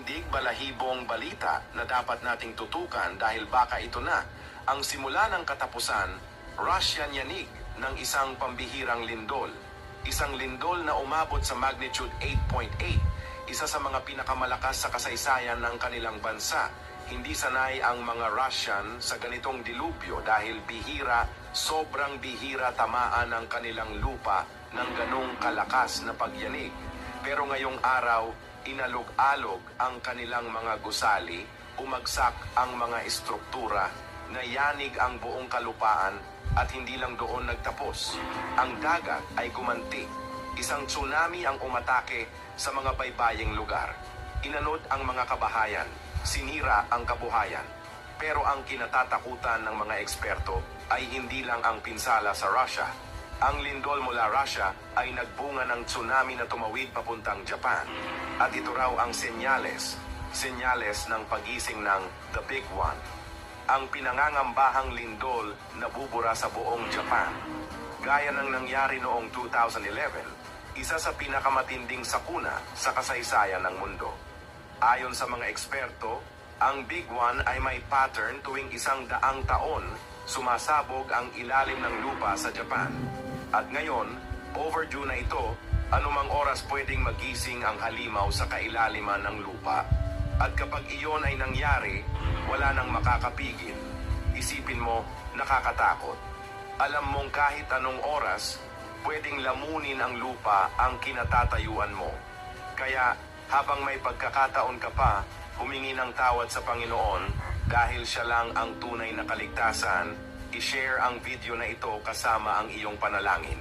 daigdig balahibong balita na dapat nating tutukan dahil baka ito na ang simula ng katapusan, Russian yanig ng isang pambihirang lindol. Isang lindol na umabot sa magnitude 8.8, isa sa mga pinakamalakas sa kasaysayan ng kanilang bansa. Hindi sanay ang mga Russian sa ganitong dilubyo dahil bihira, sobrang bihira tamaan ang kanilang lupa ng ganong kalakas na pagyanig. Pero ngayong araw, inalog-alog ang kanilang mga gusali, umagsak ang mga estruktura, nayanig ang buong kalupaan at hindi lang doon nagtapos. Ang dagat ay gumanti. Isang tsunami ang umatake sa mga baybaying lugar. Inanod ang mga kabahayan, sinira ang kabuhayan. Pero ang kinatatakutan ng mga eksperto ay hindi lang ang pinsala sa Russia. Ang lindol mula Russia ay nagbunga ng tsunami na tumawid papuntang Japan. At ito raw ang senyales ng pagising ng The Big One. Ang pinangangambahang lindol na bubura sa buong Japan. Gaya ng nangyari noong 2011, isa sa pinakamatinding sakuna sa kasaysayan ng mundo. Ayon sa mga eksperto, ang Big One ay may pattern tuwing 100 taon sumasabog ang ilalim ng lupa sa Japan. At ngayon, overdue na ito, anumang oras pwedeng magising ang halimaw sa kailaliman ng lupa. At kapag iyon ay nangyari, wala nang makakapigil. Isipin mo, nakakatakot. Alam mong kahit anong oras, pwedeng lamunin ang lupa ang kinatatayuan mo. Kaya, habang may pagkakataon ka pa, humingi ng tawad sa Panginoon dahil siya lang ang tunay na kaligtasan. I-share ang video na ito kasama ang iyong panalangin.